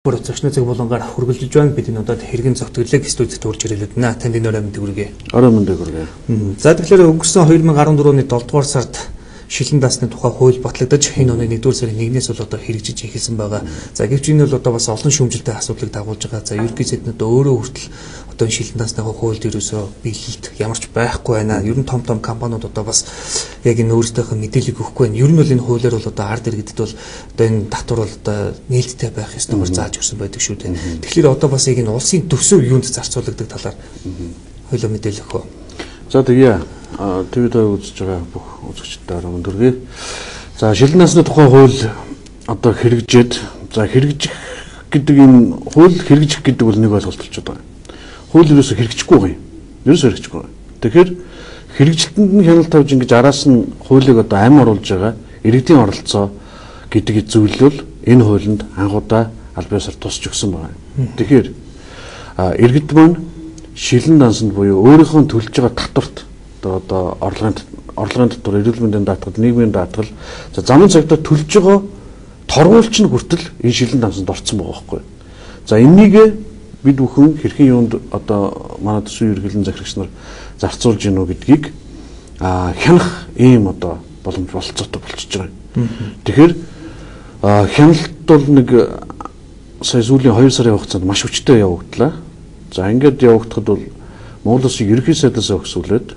Бүр уцагчны цаг болонгаар хөргөлж байна бид энэ удаад хэргийн цогтөглөг студид төрж ирэлээд нэ танд энэ орой мэд хүргэе. Орой мэд хүргэе. За тэгэхээр өнгөрсөн 2014 оны 7 дугаар сард шилэн даасны тухай хууль батлагдаж энэ оны 1-р сарын 1-ээс бол одоо хэрэгжиж эхэлсэн байгаа. За гэвч энэ бол одоо бас олон шүүмжлэлтэй асуудлыг дагуулж байгаа. За ерөнхий сайднууд өөрөө хүртэл одоо шилэн даасны хуульд ерөөсөө биелэлт ямарч байхгүй байна. Ер нь том компаниуд одоо бас яг энэ өөрсдийнхөө мэдээллийг өгөхгүй байна. Ер нь бол энэ хуулиар бол одоо ард иргэдэд бол одоо энэ татвар бол одоо нээлттэй байх ёстойгоор зааж өгсөн байдаг шүү дээ. Тэгэхээр одоо бас яг энэ улсын төсөв юунд зарцуулагддаг талаар хоёулаа мэдээлэл өгөө. За тэгээ ТV-д үзэж байгаа бүх үзэгчдээ орон дүргээ. За шилэн насны тухай хууль одоо хэрэгжээд за хэрэгжих гэдэг энэ хууль хэрэгжих гэдэг бол нэг ойлголт болчиход байгаа. Хууль ерөөсө хэрэгжихгүй байгаа юм. Ерөөсө хэрэгжихгүй байгаа. Тэгэхээр хэрэгжилтэнд нь хяналт тавьж ингэж араас нь хуулийг одоо амь оруулж байгаа иргэдийн оролцоо гэдэг зүйлэл энэ хуулинд анхудаа аль биесээр тусч өгсөн байна. Тэгэхээр иргэд маань шилэн дансанд буюу өөрийнхөө төлж байгаа татварт одоо орлогын татвар, эрүүл мэндийн даатгал, нийгмийн даатгал за замын цагтаа төлж байгаа торгуулч нь хүртэл энэ шилэн дансанд орцсон байгаа байхгүй. За энийг бид бүхэн хэрхэн юунд одоо манай төсвийн ерөнхийлөн захирагч нар зарцуулж гинөө гэдгийг хянах ийм одоо боломж болцоотой болчихж байгаа. Тэгэхээр хяналт бол нэг сая сүүлийн 2 сарын хугацаанд маш хүчтэй явагдлаа. За ингээд явагдахад бол Монгол Улсын ерөнхий сайдаас өгсүүлээд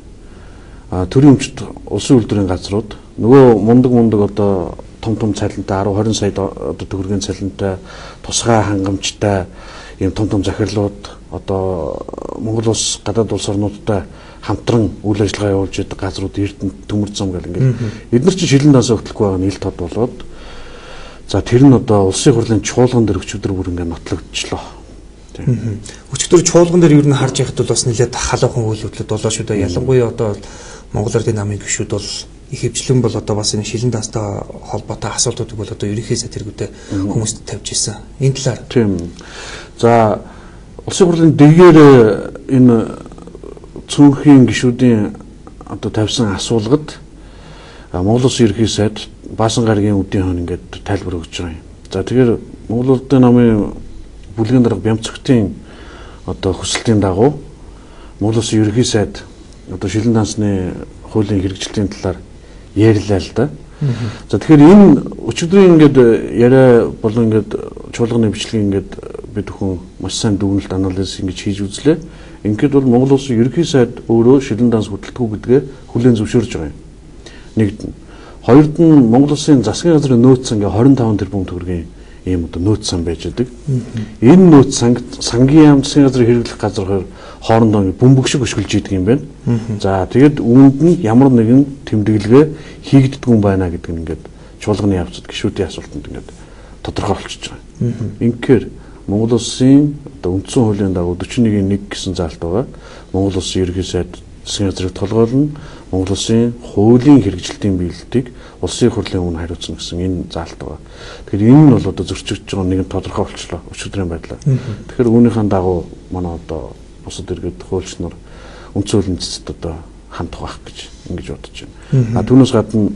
төрийн өмчт улсын үйлдвэрийн газрууд нөгөө мундаг одоо том цалинтай 10-20 сая одоо төгрөгийн цалинтай тусгай хангамжтай ийм том захирлууд одоо Монгол улс гадаад улс орнуудтай хамтран үйл ажиллагаа явуулж байдаг газрууд Эрдэнэ төмөр зам гэл ингээд эдгээр чинь шилэн даасаа хөтлөхгүй байгаа нь ил тод болоод за тэр нь одоо улсын хурлын чуулган дээр өчигдөр бүр ингээд нотлогдчихлоо. Өчигдөр чуулган дээр ер нь харж байхад бол бас нэлээд халуухан үйл хөдлөлт болоо шүү дээ. Ялангуяа одоо Монгол Ардын намын гишүүд бол их хвчлэн бол одоо бас энэ шилэн даастай холбоотой асуудлуудыг бол одоо ерөнхий сайд тэргүүтээ хүмүүст тавьж ирсэн. Энэ талаар. Тийм. За улсын хурлын дэгээр энэ цөөнхийн гишүүдийн одоо тавьсан асуулгад Монгол Улсын ерөнхий сайд Баасан гарагийн үдийн хон ингээд тайлбар өгч байгаа юм. За тэгэхээр Монгол Ардын намын бүлгийн дарга Бямцогтын одоо хүсэлтийн дагуу Монгол Улсын ерөнхий сайд одоо шилэн дансны хуулийн хэрэгжилтийн талаар ярьлаа л да. За тэгэхээр энэ өчигдрийн ингээд яриа болон ингээд чуулганы бичлэгийг ингээд бид бүхэн маш сайн дүгнэлт анализ ингэж хийж үзлээ. Ингээд бол Монгол Улсын ерөнхий сайд өөрөө шилэн данс хөтөлбөргүй гэдгээ хүлээн зөвшөөрж байгаа юм. Нэгд нь. Хоёрд нь Монгол Улсын засгийн газрын нөөц сан ингээ 25 тэрбум төгрөгийн ийм одоо нөөц сан байж байгаа. Энэ нөөц сангийн яам засгийн газрын хэрэглэх газар хоорондоо бөмбөг шиг өшгөлж идэг юм байна. За тэгэд үүнд нь ямар нэгэн тэмдэглэгээ хийгддэг юм байна гэдэг нь ингээд чуулганы явцад гишүүдийн асуултанд ингээд тодорхой болчихж байгаа. Инхээр Монгол Улсын одоо үндсэн хуулийн дагуу 41.1 гэсэн заалт байгаа. Монгол Улсын ерөнхий сайд засгийн газрыг толгойлно. Монгол Улсын хуулийн хэрэгжилтийн биелэлтийг улсын хурлын өмнө хариуцна гэсэн энэ заалт байгаа. Тэгэхээр энэ нь бол одоо зөрчигдөж байгаа нэгэн тодорхой болчлоо өчигдрийн байдлаар. Тэгэхээр үүнийхэн дагуу манай одоо бусад иргэд хуульч нар үндсэн хуулийн цэцэд одоо хандах байх гэж ингэж бодож байна. Түүнээс гадна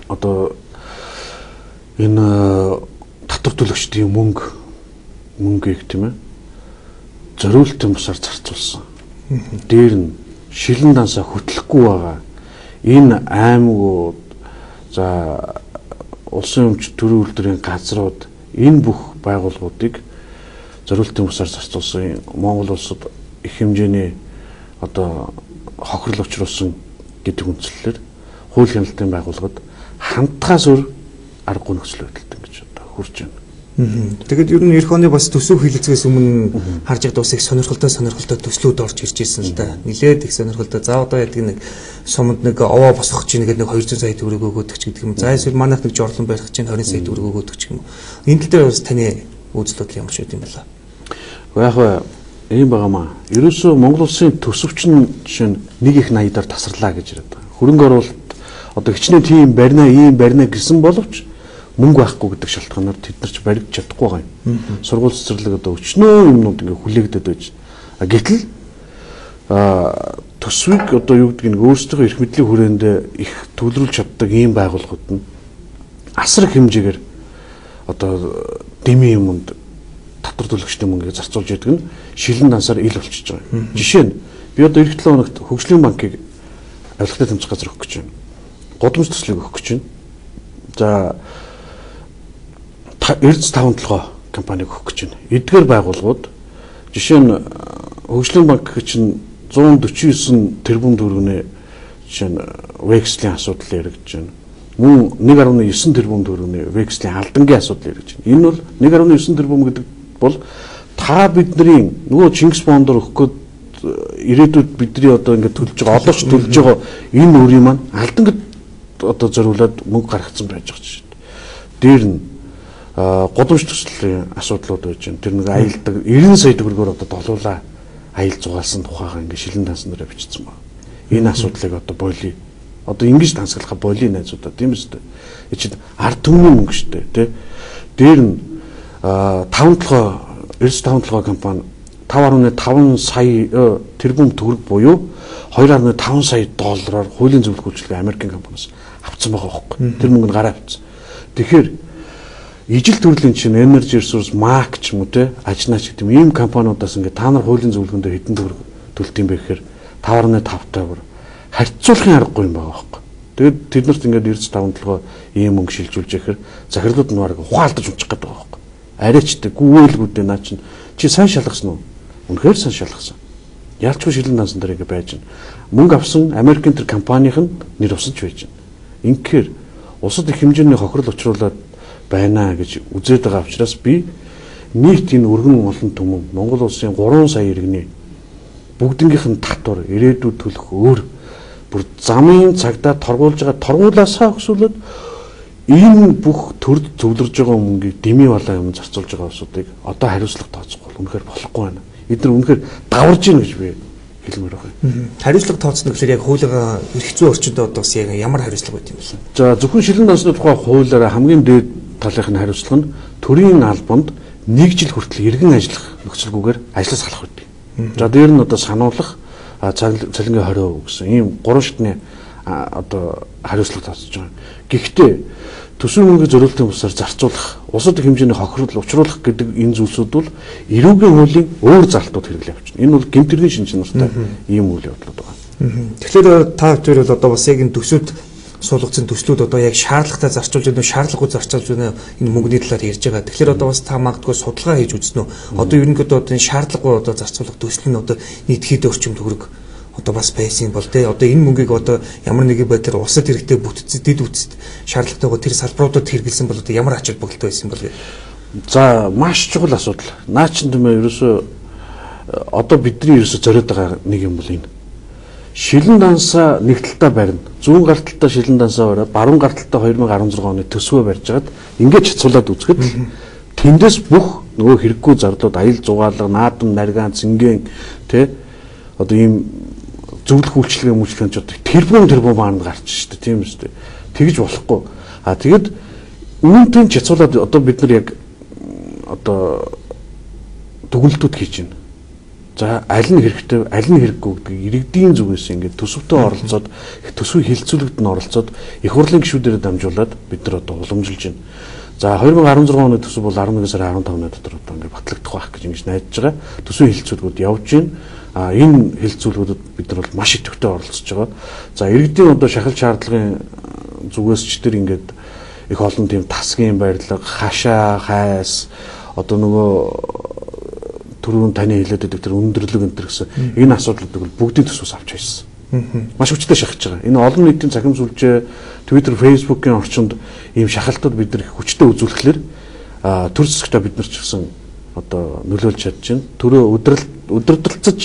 одоо энэ татвар төлөгчдийн мөнгөийг тийм ээ зориултын бусаар зарцуулсан. Дээр нь шилэн дансаа хөтлөхгүй байгаа энэ аймагуд за улсын өмч төрийн үйлдвэрийн газрууд энэ бүх байгууллагуудыг зориултын бусаар зарцуулсан Монгол улсад их хэмжээний одоо хохирол учруулсан гэдэг үндслэлээр хууль хяналтын байгууллагад хамтгаас өөр аргагүй нөхцөл байдалтай гэж одоо хүрч байна. Тэгэд ер нь эх оны бас төсөв хэлэлцгээс өмнө харж байгаа бас их сонирхолтой төслүүд орж ирж ирсэн л да. Нилээд их сонирхолтой. За одоо яадаг нэг суманд нэг овоо босгох чинь нэг 200 сая төгрөг өгөөдөг ч гэдэг юм. За эсвэл манайх нэг жорлон барих чинь 20 сая төгрөг өгөөдөг ч юм. Энэ тал дээр бас таны үзэл бодол ямар ч үт юм байна. Яг ийм байгаамаа. Ерөөсөө Монгол Улсын төсөвчин жишээ нь нэг их 80-аар тасарлаа гэж яриад байгаа. Хөрөнгө оруулалт одоо хичнээн тийм ийм барина гэсэн боловч мөнгө байхгүй гэдэг шалтгаанаар тэд нар ч баригдаж чадахгүй байгаа юм. Сургууль цэцэрлэг одоо өчнөө юмнууд ингээ хүлээгдэд байж. Гэтэл төсвийг одоо юу гэдэг нь өөрсдөө эрх мэдлийн хүрээнд их төлөвлөж чаддаг ийм байгууллагууд нь асар их хэмжээгээр одоо дэмий юмд татвар төлөгчдийн мөнгийг зарцуулж яадаг нь шилэн дансаар ил болчихж байгаа. Жишээ нь би одоо эх 7 хоногт хөгжлийн банкыг авилгатай тэмцэх газар өгөх гэж байна. Гудамж төслийг өгөх гэж байна. За Эрдэс 5-7 компаниг өгөх гэж байна. Эдгээр байгууллагууд жишээ нь хөгжлийн банк чинь 149 тэрбум төгрөгийн жишээ нь векслийн асуудал яригдж байна. Мөн 1.9 тэрбум төгрөгийн векслийн алдангийн асуудал яригдж байна. Энэ бол 1.9 тэрбум гэдэг бол та бидний нөгөө Чингис Бондор өгөх гээд ирээдүйд бидний одоо ингээд төлж байгаа одоо ч төлж байгаа энэ үрийн маань алдангад одоо зориулаад мөнгө гаргацсан байж байгаа шүү дээ. Дээр нь гудамж төслийн асуудлууд байж байна. Тэр нэг аялдаг 90 сая төгрөгөөр одоо долуулаа аялал зугаалсан тухайга ингээд шилэн дансан дээр бичсэн байна. Энэ асуудлыг одоо бойлё. Одоо ингэж дансгалах бойлын найзуудаа тийм үстэй. Энэ чинь ард түмний мөнгө шүү дээ, тий. Дээр нь 5-7 Эрдэс 5-7 компани 5.5 сая тэрбум төгрөг буюу 2.5 сая доллараар хуулийн зөвлөх үйлчилгээ Америкийн компаниас авсан байгаа байхгүй. Тэр мөнгө нь гараа авсан. Тэгэхээр ижил төрлийн чинь Energy Resource Mark ч юм уу те ажнаач гэдэг ийм компаниудаас ингээд та нар хуулийн зөвлөгөөнд хэдэн төгрөг төлт юм бэ гэхээр 5.5 бүр харьцуулахын аргагүй юм байгаа байхгүй. Тэгээд тэднэрт ингээд Эрдэс 5-7 ийм мөнгө шилжүүлж яхаар захирлууд нь бараг ухаалдаж унчих гээд байгаа байхгүй. Арайчтай гүйлгүүдээ наа чинь чи сайн шалгасан уу? Үнэхээр сайн шалгасан. Ялчгүй шилэн дансан дээр ингээд байж байна. Мөнгө авсан Америкийн тэр компанийн нэр усаж байж байна. Инхээр улсад их хэмжээний хохирол учруулад байна гэж үзээд байгаа учраас би нийт энэ өргөн олон түмэн Монгол улсын 3 сая иргэний бүгднгийнх нь татвар ирээдүйд төлөх өөр бүр замын цагдаа торгуулж байгаа торгуулаасаа өсвөлөд энэ бүх төрд зөвлөрж байгаа мөнгийг дэмий балаа юм зарцуулж байгаа усуудыг одоо хариуцлага тооцохгүй үнэхээр болохгүй байна. Эдгээр үнэхээр даварж гин гэж би хэлмээр байна. Хариуцлага тооцно гэхээр яг хуулигаа эрх зүйн орчинд одоо бас яг ямар хариуцлага байт юм бэ? За зөвхөн шилэн дансны тухай хуулиараа хамгийн дээд талынх нь хариуцлага нь төрийн албанд 1 жил хүртэл иргэн ажиллах нөхцөлгүйгээр ажлаас халах байдаг. За дээр нь одоо сануулах цалингийн 20% гэсэн ийм 3 шатны одоо хариуцлага тооцож байгаа. Гэхдээ төсвийн мөнгөний зориултын бусаар зарцуулах, улсад их хэмжээний хохирол учруулах гэдэг энэ зүйлсүүд бол эрүүгийн хуулийн өөр залтууд хэрэглээ авчна. Энэ бол гэмтэргийн шинж чанартай ийм үйл явдлууд байгаа. Тэгэхээр та хоёр бол одоо бас яг энэ төсөвд суулгацсан төслүүд одоо яг шаардлагатай зарцуулж байна уу, шаардлагагүй зарцуулж байна энэ мөнгөний талаар ярьж байгаа. Тэгэхээр одоо бас та магадгүй судалгаа хийж үзнэ үү? Одоо ерөнхийдөө одоо энэ шаардлагагүй одоо зарцуулах төсөл нь одоо нийт хэд орчим төгрөг одоо бас байсан бол тэ одоо энэ мөнгийг одоо ямар нэгэн байдлаар улсад хэрэгтэй бүтцэд дэд үтцэд шаардлагатайгаа тэр салбаруудад хэрэгэлсэн бол одоо ямар ач холбогдолтой байсан бол вэ? За маш чухал асуудал. Наа чин тийм ээ ерөөсөө одоо бидний ерөөсөө зориод байгаа нэг юм бол энэ. Шилэн дансаа нэг талтаа барина. Зүүн гар талтаа шилэн дансаа бариад баруун гар талтаа 2016 оны төсвөө барьж хагаад ингээд чацуулаад үзэхэд тэндээс бүх нөгөө хэрэггүй зарлууд аял зугаалга, наадам, наргаан, цэнгийн тэ одоо ийм зөвлөх үйлчлэгийн ч одоо тэрбум маанд гарч штэ тийм үстэй. Тэгж болохгүй. Тэгэд үүнтэй чацуулаад одоо бид нар яг одоо дүгнэлтүүд хийж байна. За аль нь хэрэгтэй, аль нь хэрэггүй гэдэг иргэдийн зүгээс ингээд төсөвтөө оролцоод төсвийн хилцүүлэгт нь оролцоод их хурлын гишүүдээр дамжуулаад бид нар одоо уламжилж байна. За 2016 оны төсөв бол 11 сарын 15-ны дотор одоо ингээд батлагдах байх гэж ингэж найдаж байгаа. Төсвийн хилцүүлгүүд явж байна. Энэ хилцүүлгүүдэд бид нар бол маш идэвхтэй оролцож байгаа. За иргэдийн одоо шахал шаардлагын зүгээс ч тэр ингээд их олон тийм тасгийн барилга, хашаа, хайс одоо нөгөө түрүүн таны хэлээд байдаг тэр өндөрлөг энэ гэсэн энэ асуудлуудыг бол бүгдийн төсвөөс авч байсан. Маш хүчтэй шахаж байгаа. Энэ олон нийтийн цахим сүлжээ, Twitter, Facebook-ийн орчинд ийм шахалтууд бид нар хүчтэй үзүүлэхлээр төр зэсгтээ бид нар ч гэсэн одоо нөлөөлж чадж байна. Төрөө өдөрдөлцөж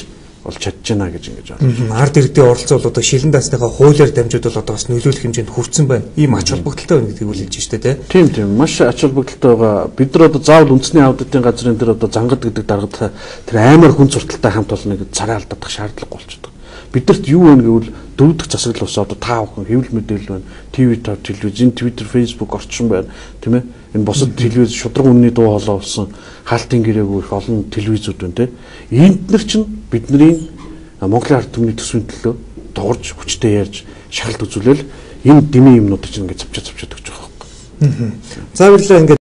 болж чадж байна гэж ингэж байна. Ард иргэдийн оролцоо бол одоо шилэн дансныхаа хуулиар дамжууд бол одоо бас нөлөөлөх хэмжээнд хүрсэн байна. Ийм ач холбогдолтой байна гэдгийг хэлж штэ тий. Тийм маш ач холбогдолтой байгаа. Бид нар одоо заавал үндэсний аудитын газрын дээр одоо зангад гэдэг даргад тэр амар хүн зурталтай хамт олно гэж царай алдах шаардлагагүй болчихдог. Бидэрт юу вэ гэвэл дөрөв дэх засаглал ус одоо та бүхэн хэвлэл мэдээлэл байна. TV телевизэн, Twitter, Facebook орчин байна. Тийм ээ. Энэ бусад телевиз шудраг үнний дуу хоолой болсон хаалтын гэрээгүй их олон телевизүүд байна тий. Энд нар чинь бидний Монголын ард түмний төсвийн төлөө дуурж хүчтэй ярьж шахалт үзүүлэл энэ дэмий юмнуудыг чинь ингээд цавчаад өгч байгаа юм. За баярлалаа.